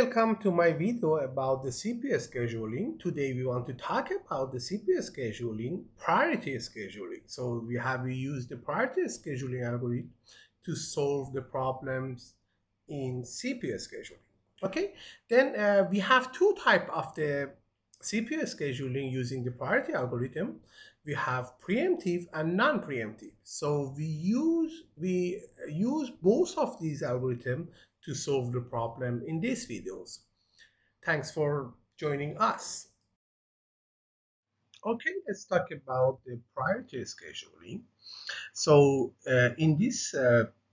welcome to my video about the CPU scheduling. Today we want to talk about the CPU scheduling, priority scheduling. So we used the priority scheduling algorithm to solve the problems in CPU scheduling. Okay, then we have two types of the CPU scheduling using the priority algorithm. We have preemptive and non-preemptive. So we use both of these algorithms to solve the problem in these videos. Thanks for joining us. Okay, let's talk about the priority scheduling. So in this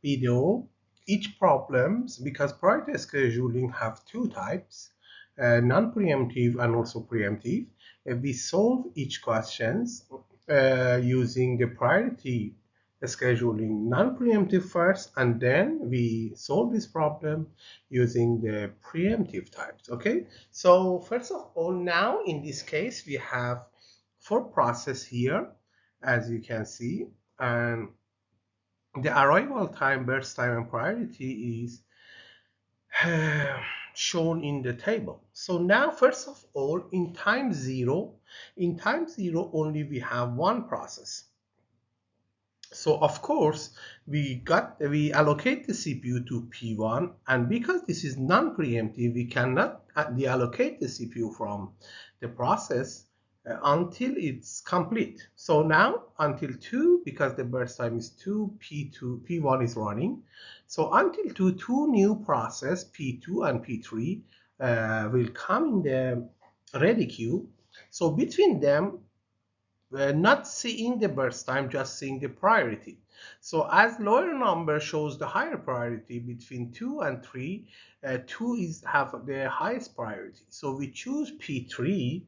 video, each problems, because priority scheduling have two types, non-preemptive and also preemptive. We solve each questions using the priority scheduling non-preemptive first, and then we solve this problem using the preemptive types. Okay, so first of all, now in this case we have four processes here, as you can see, and the arrival time, burst time, and priority is shown in the table. So now, first of all, in time zero only we have one process. So of course we allocate the CPU to P1, and because this is non-preemptive, we cannot deallocate the CPU from the process until it's complete. So now until 2, because the burst time is 2, P1 is running. So until two new process, P2 and P3, will come in the ready queue. So between them, we're not seeing the burst time, just seeing the priority. So as lower number shows the higher priority between 2 and 3, 2 have the highest priority. So we choose P3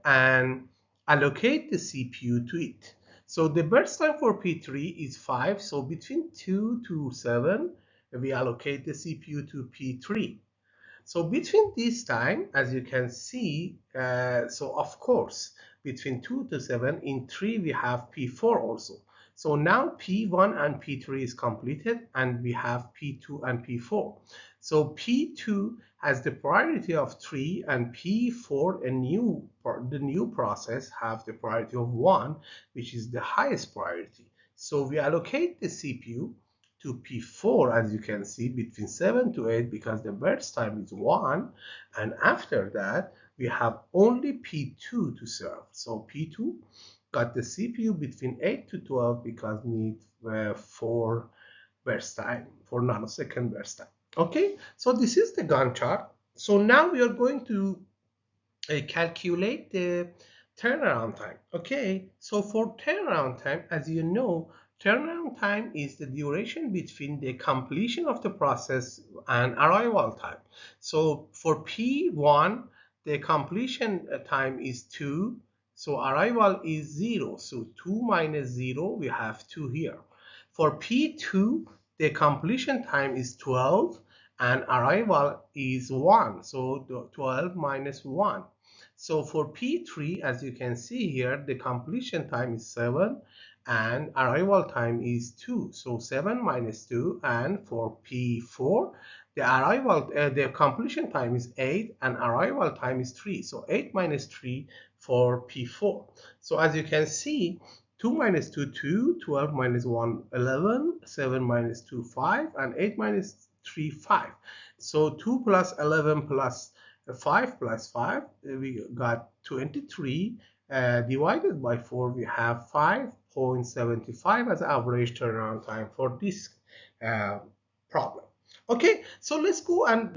and allocate the CPU to it. So the burst time for P3 is 5. So between 2 to 7, we allocate the CPU to P3. So between this time, as you can see, so of course, between 2 to 7, in 3 we have P4 also. So now P1 and P3 is completed, and we have P2 and P4. So P2 has the priority of 3, and P4, the new process, have the priority of 1, which is the highest priority. So we allocate the CPU to P4, as you can see, between 7 to 8, because the burst time is 1, and after that we have only P2 to serve. So P2 got the CPU between 8 to 12 because needs 4 burst time, 4 nanosecond burst time. Okay, so this is the Gantt chart. So now we are going to calculate the turnaround time. Okay, so for turnaround time, as you know, turnaround time is the duration between the completion of the process and arrival time. So for P1, the completion time is 2, so arrival is 0. So 2 minus 0, we have 2 here. For P2, the completion time is 12 and arrival is 1. So 12 minus 1. So for P3, as you can see here, the completion time is 7 and arrival time is 2. So 7 minus 2. And for P4, the completion time is 8 and arrival time is 3. So 8 minus 3 for P4. So as you can see, 2 minus 2, 2, 12 minus 1, 11, 7 minus 2, 5, and 8 minus 3, 5. So 2 plus 11 plus 5 plus 5, we got 23. Divided by 4, we have 5.75 as average turnaround time for this problem. Okay, so let's go and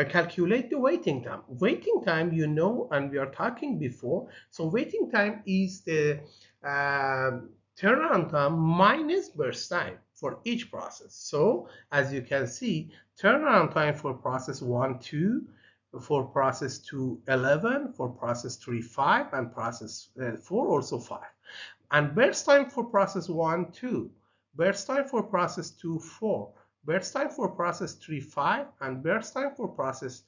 calculate the waiting time. Waiting time, you know, and we are talking before. So waiting time is the turnaround time minus burst time for each process. So as you can see, turnaround time for process 1, 2, for process 2, 11, for process 3, 5, and process 4 also 5. And burst time for process 1, 2, burst time for process 2, 4, burst time for process 3, 5, and burst time for process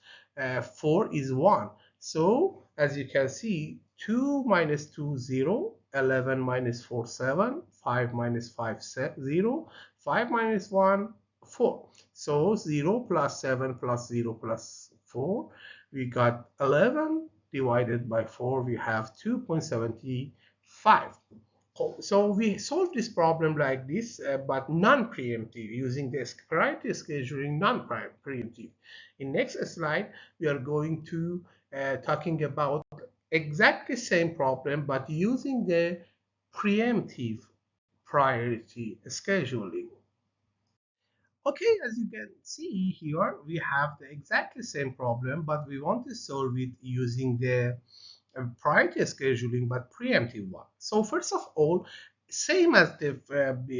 4 is 1. So as you can see, 2 minus 2, 0, 11 minus 4, 7, 5 minus 5, 0, 5 minus 1, 4. So 0 plus 7 plus 0 plus 4, we got 11 divided by 4, we have 2.75. So we solved this problem like this, but non-preemptive, using the priority scheduling non-preemptive. In next slide, we are going to talking about exactly same problem, but using the preemptive priority scheduling. Okay, as you can see here, we have the exactly same problem, but we want to solve it using the priority scheduling, but preemptive one. So first of all, same as the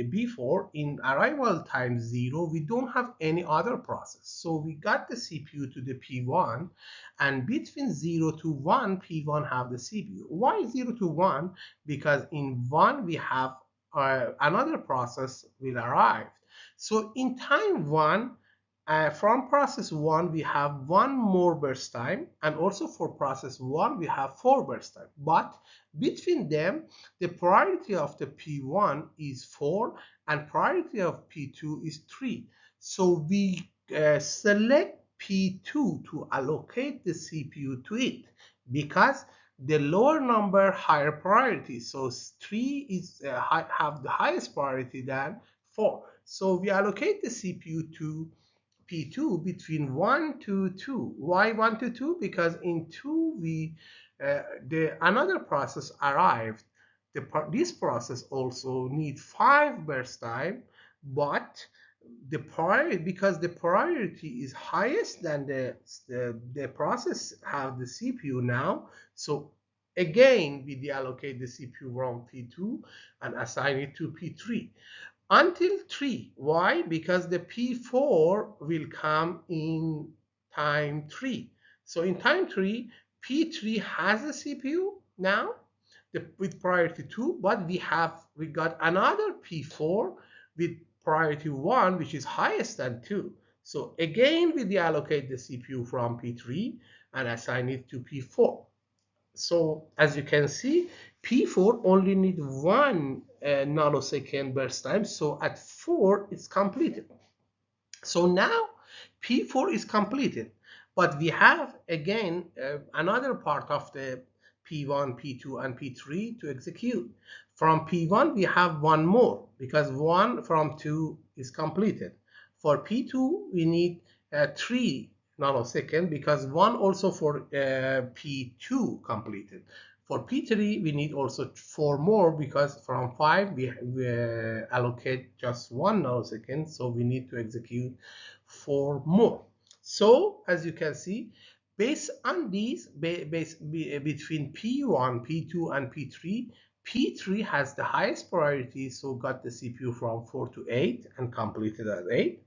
before, in arrival time 0, we don't have any other process. So we got the CPU to the P1, and between 0 to 1, P1 have the CPU. Why 0 to 1? Because in 1, we have another process will arrive. So in time 1, from process 1, we have 1 more burst time, and also for process 1, we have 4 burst time. But between them, the priority of the P1 is 4, and priority of P2 is 3. So we select P2 to allocate the CPU to it, because the lower number higher priority. So 3 is have the highest priority than 4. So we allocate the CPU to P2 between 1 to 2. Why 1 to 2? Because in 2 we another process arrived. This process also need 5 burst time, but the priority, because the priority is highest than the process have the CPU now. So again we deallocate the CPU from P2 and assign it to P3 until 3. Why? Because the P4 will come in time 3. So in time 3, P3 has a CPU now with priority 2, but we got another P4 with priority 1, which is highest than 2. So again, we deallocate the CPU from P3 and assign it to P4. So as you can see, P4 only need 1 nanosecond burst time. So at 4, it's completed. So now P4 is completed, but we have again another part of the P1, P2, and P3 to execute. From P1, we have 1 more, because 1 from 2 is completed. For P2, we need 3 nanosecond, because 1 also for P2 completed. For P3, we need also 4 more, because from 5 we allocate just 1 nanosecond, so we need to execute 4 more. So as you can see, based on these, between P1, P2, and P3, P3 has the highest priority, so got the CPU from 4 to 8 and completed at 8.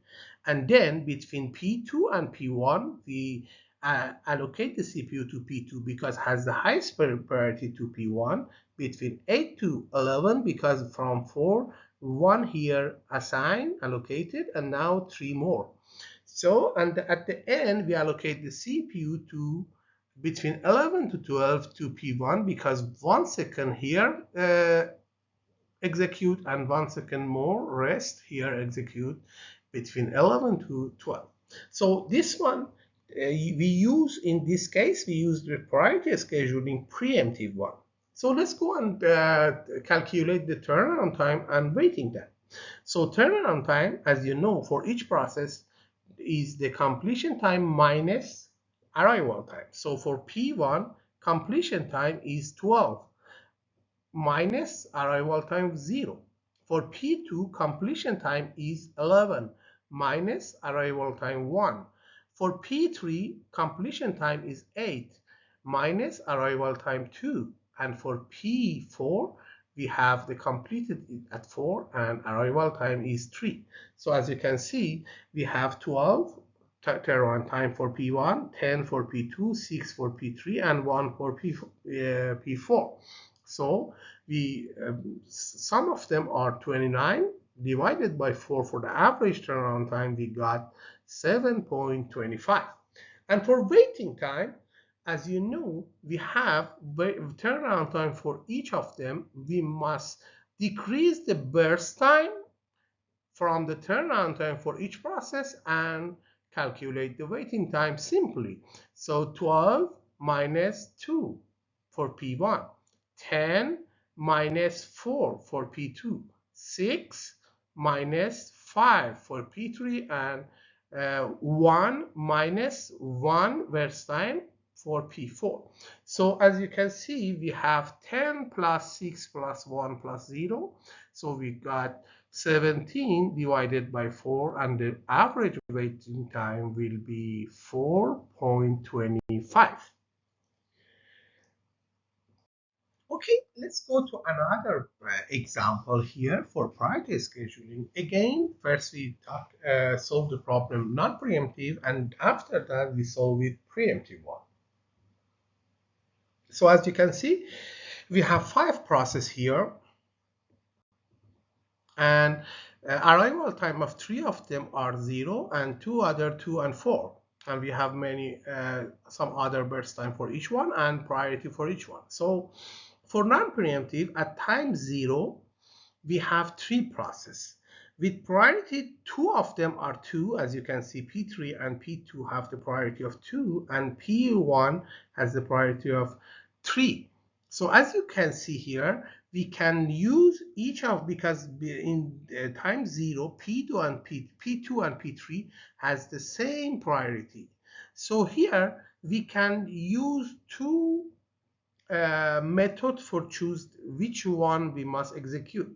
And then between P2 and P1, we allocate the CPU to P2 because has the highest priority to P1, between 8 to 11 because from 4, 1 here assigned, allocated, and now 3 more. So, and at the end, we allocate the CPU to between 11 to 12 to P1 because 1 second here execute and 1 second more rest here execute between 11 to 12. So this one we use, in this case, we use the priority scheduling preemptive one. So let's go and calculate the turnaround time and waiting time. So turnaround time, as you know, for each process is the completion time minus arrival time. So for P1, completion time is 12 minus arrival time 0. For P2, completion time is 11 minus arrival time 1. For P3, completion time is 8 minus arrival time 2. And for P4, we have the completed at 4 and arrival time is 3. So as you can see, we have 12 turnaround time for P1, 10 for P2, 6 for P3, and 1 for P4. So we some of them are 29 divided by 4 for the average turnaround time, we got 7.25. And for waiting time, as you know, we have turnaround time for each of them. We must decrease the burst time from the turnaround time for each process and calculate the waiting time simply. So 12 minus 2 for P1, 10 minus 4 for P2, 6 minus 5 for P3, and 1 minus 1 verse time for P4. So as you can see, we have 10 plus 6 plus 1 plus 0. So we got 17 divided by 4, and the average waiting time will be 4.25. Okay, let's go to another example here for priority scheduling. Again, first we solve the problem non-preemptive, and after that we solve it preemptive one. So as you can see, we have 5 processes here, and arrival time of 3 of them are 0, and 2 other 2 and 4. And we have many some other burst time for each one and priority for each one. So for non-preemptive, at time 0, we have 3 processes. With priority, 2 of them are 2, as you can see, P3 and P2 have the priority of 2, and P1 has the priority of 3. So as you can see here, we can use each of, because in time 0, P2 and P3 has the same priority. So here we can use 2 methods for choose which one we must execute.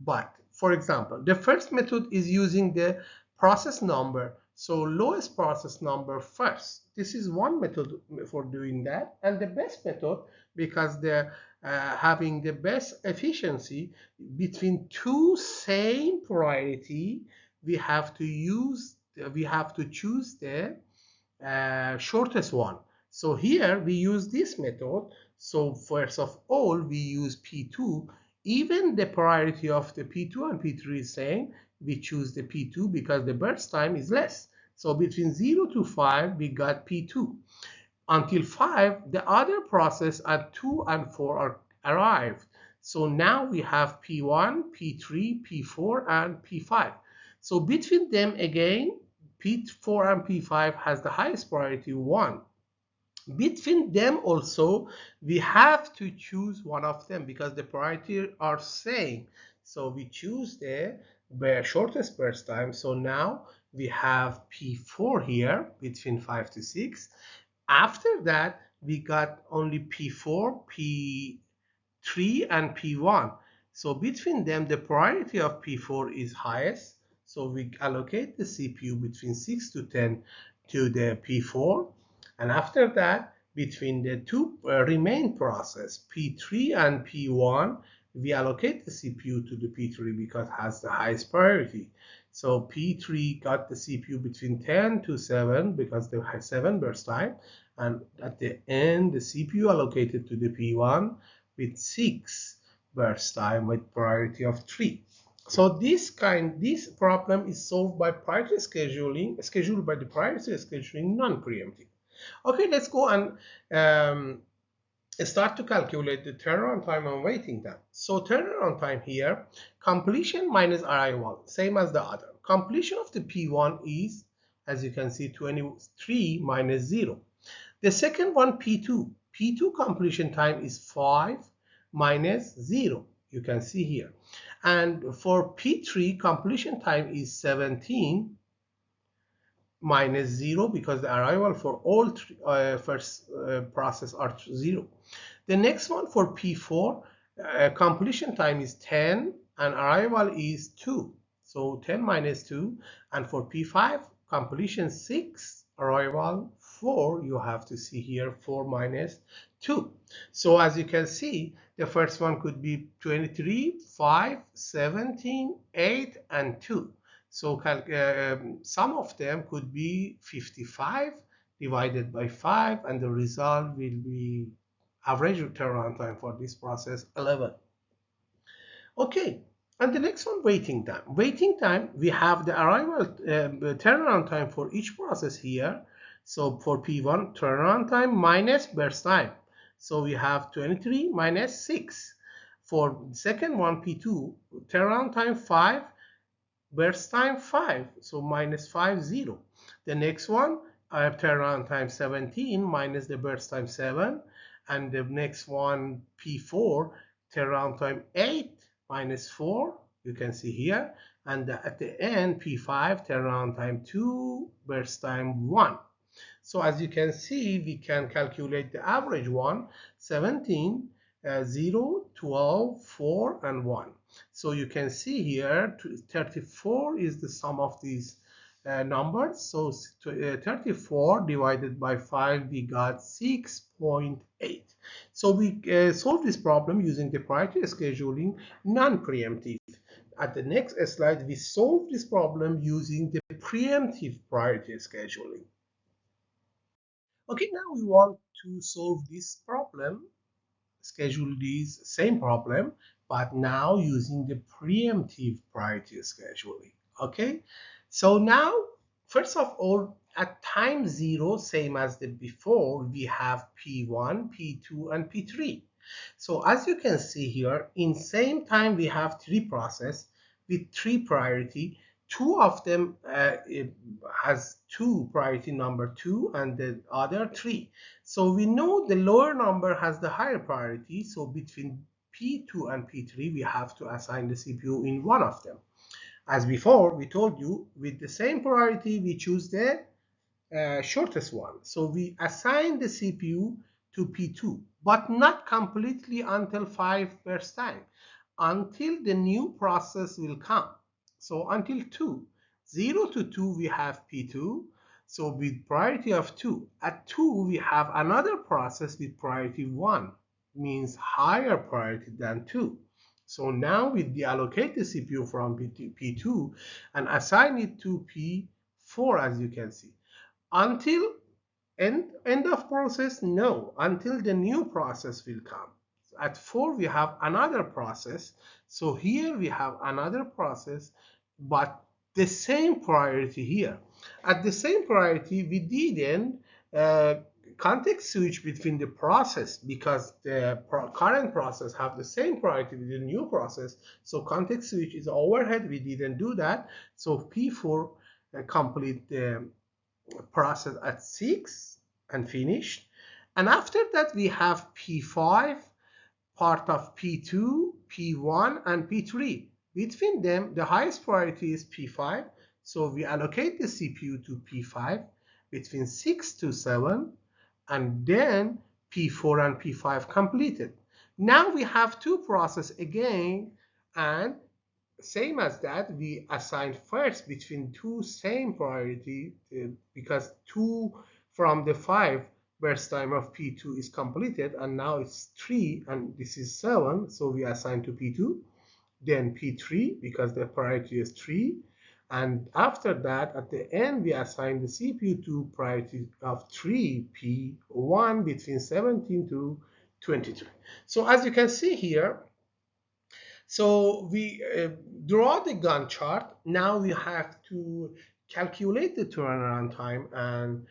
But for example, the first method is using the process number. So lowest process number first. This is one method for doing that, and the best method, because they're having the best efficiency between 2 same priority, we have to choose the shortest one. So here we use this method. So first of all, we use P2. Even the priority of the P2 and P3 is same, we choose the P2 because the burst time is less. So between 0 to 5, we got P2. Until 5, the other process at 2 and 4 are arrived. So now we have P1, P3, P4, and P5. So between them again, P4 and P5 has the highest priority 1. Between them also, we have to choose one of them because the priority are same. So we choose the shortest burst time. So now we have P4 here between 5 to 6. After that, we got only P4, P3, and P1. So between them, the priority of P4 is highest. So we allocate the CPU between 6 to 10 to the P4. And after that, between the 2 remain process, P3 and P1, we allocate the CPU to the P3 because it has the highest priority. So P3 got the CPU between 10 to 7 because they have 7 burst time. And at the end, the CPU allocated to the P1 with 6 burst time with priority of 3. So this problem is solved by priority scheduling, scheduled by the priority scheduling non-preemptive. Okay, let's go and start to calculate the turnaround time and waiting time. So turnaround time here, completion minus arrival, same as the other. Completion of the P1 is, as you can see, 23 minus 0. The second one, P2. P2 completion time is 5 minus 0. You can see here. And for P3, completion time is 17 minus 0 because the arrival for all first process are 0. The next one for P4, completion time is 10 and arrival is 2. So 10 minus 2. And for P5, completion 6, arrival 4. You have to see here 4 minus 2. So as you can see, the first one could be 23, 5, 17, 8, and 2. So some of them could be 55 divided by 5, and the result will be average turnaround time for this process 11. Okay, and the next one, waiting time. Waiting time, we have the arrival turnaround time for each process here. So for P1, turnaround time minus burst time. So we have 23 minus 6. For second one, P2, turnaround time 5 burst time 5, so minus 5, 0. The next one, I have turnaround time 17 minus the burst time 7, and the next one, P4, turnaround time 8 minus 4, you can see here, and at the end, P5, turnaround time 2, burst time 1. So as you can see, we can calculate the average one, 17, 0, 12, 4, and 1. So you can see here, 34 is the sum of these numbers. So 34 divided by 5, we got 6.8. So we solve this problem using the priority scheduling non-preemptive. At the next slide, we solve this problem using the preemptive priority scheduling. Okay, now we want to solve this problem, schedule this same problem, but now using the preemptive priority scheduling. Okay, so now, first of all, at time 0, same as the before, we have P1, P2, and P3. So as you can see here, in same time, we have 3 processes with 3 priority. 2 of them has 2 priority number 2 and the other 3. So we know the lower number has the higher priority. So between P2 and P3, we have to assign the CPU in one of them. As before, we told you with the same priority, we choose the shortest one. So we assign the CPU to P2, but not completely until 5 burst time, until the new process will come. So until 2, 0 to 2, we have P2. So with priority of 2, at 2, we have another process with priority 1, means higher priority than 2. So now we deallocate the CPU from P2 and assign it to P4, as you can see. Until end of process, no, until the new process will come. At 4 we have another process, so here we have another process, but the same priority here. At the same priority, we didn't context switch between the process, because the current process have the same priority with the new process, so context switch is overhead, we didn't do that. So P4 complete the process at 6 and finished. And after that, we have P5, part of P2, P1, and P3. Between them, the highest priority is P5. So we allocate the CPU to P5 between 6 to 7, and then P4 and P5 completed. Now we have 2 processes again, and same as that, we assign first between 2 same priority, because 2 from the 5 burst time of P2 is completed, and now it's 3 and this is 7, so we assign to P2, then P3 because the priority is 3, and after that at the end we assign the CPU to priority of 3, P1, between 17 to 23. So as you can see here, so we draw the Gantt chart. Now we have to calculate the turnaround time and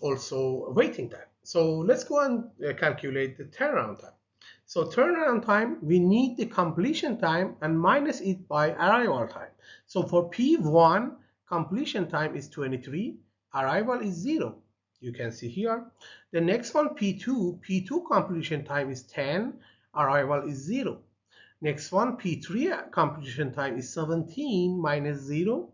also waiting time. So let's go and calculate the turnaround time. So turnaround time, we need the completion time and minus it by arrival time. So for P1, completion time is 23, arrival is 0. You can see here. The next one, P2 completion time is 10, arrival is 0. Next one, P3 completion time is 17 minus 0.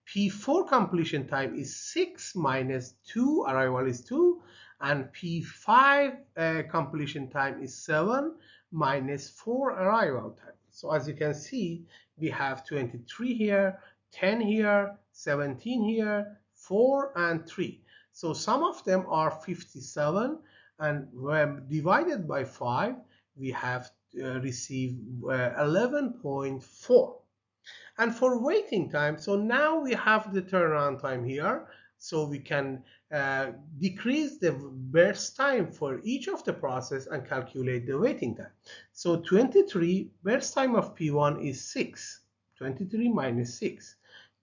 P4 completion time is 6 minus 2, arrival is 2. And P5 completion time is 7 minus 4, arrival time. So as you can see, we have 23 here, 10 here, 17 here, 4 and 3. So some of them are 57, and when divided by 5, we have receive 11.4. And for waiting time, so now we have the turnaround time here, so we can decrease the burst time for each of the process and calculate the waiting time. So 23 burst time of P1 is 6, 23 minus 6,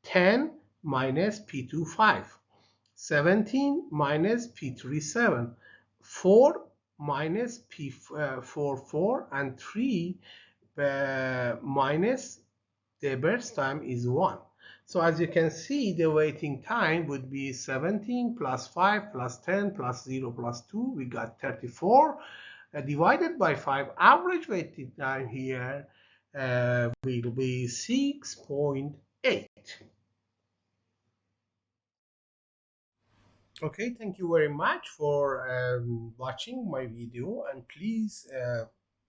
10 minus P2 5, 17 minus P3 7, 4 minus P4 4, and 3 minus the burst time is 1. So as you can see, the waiting time would be 17 plus 5 plus 10 plus 0 plus 2. We got 34. Divided by 5, average waiting time here will be 6.8. Okay, thank you very much for watching my video, and please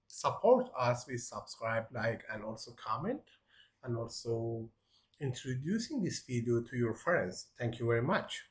support us with subscribe, like, and also comment, and also introducing this video to your friends. Thank you very much.